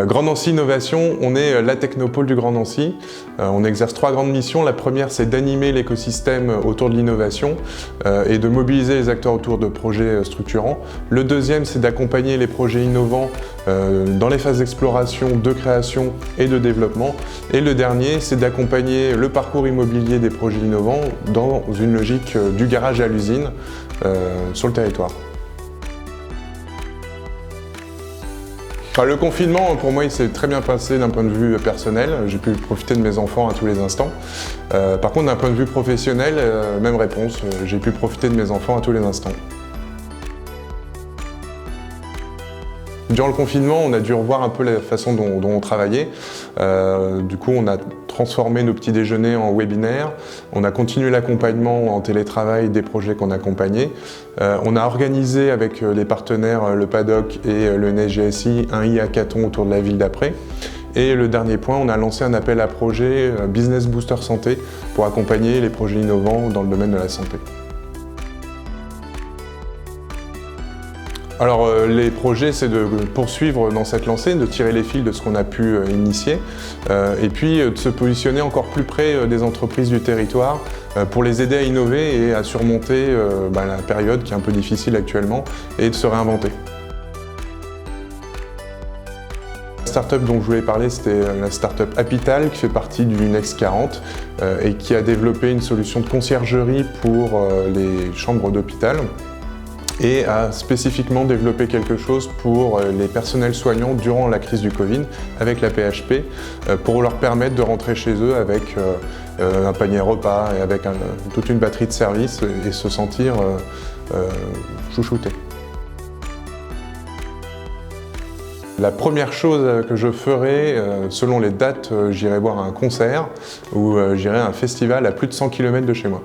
Grand Nancy Innovation, on est la technopole du Grand Nancy. On exerce 3 grandes missions. La première, c'est d'animer l'écosystème autour de l'innovation et de mobiliser les acteurs autour de projets structurants. Le deuxième, c'est d'accompagner les projets innovants dans les phases d'exploration, de création et de développement. Et le dernier, c'est d'accompagner le parcours immobilier des projets innovants dans une logique du garage à l'usine sur le territoire. Le confinement, pour moi, il s'est très bien passé d'un point de vue personnel. J'ai pu profiter de mes enfants à tous les instants. Par contre, d'un point de vue professionnel, même réponse, j'ai pu profiter de mes enfants à tous les instants. Durant le confinement, on a dû revoir un peu la façon dont on travaillait. Du coup, on a transformé nos petits déjeuners en webinaires. On a continué l'accompagnement en télétravail des projets qu'on accompagnait. On a organisé avec les partenaires, le PADOC et le NSGSI, un e-hackathon autour de la ville d'après. Et le dernier point, on a lancé un appel à projet Business Booster Santé pour accompagner les projets innovants dans le domaine de la santé. Alors les projets, c'est de poursuivre dans cette lancée, de tirer les fils de ce qu'on a pu initier et puis de se positionner encore plus près des entreprises du territoire pour les aider à innover et à surmonter la période qui est un peu difficile actuellement et de se réinventer. La start-up dont je voulais parler, c'était la start-up Apital qui fait partie du Next 40 et qui a développé une solution de conciergerie pour les chambres d'hôpital, et a spécifiquement développé quelque chose pour les personnels soignants durant la crise du Covid avec la PHP pour leur permettre de rentrer chez eux avec un panier repas et avec toute une batterie de services et se sentir chouchoutés. La première chose que je ferai, selon les dates, j'irai voir un concert ou j'irai à un festival à plus de 100 km de chez moi.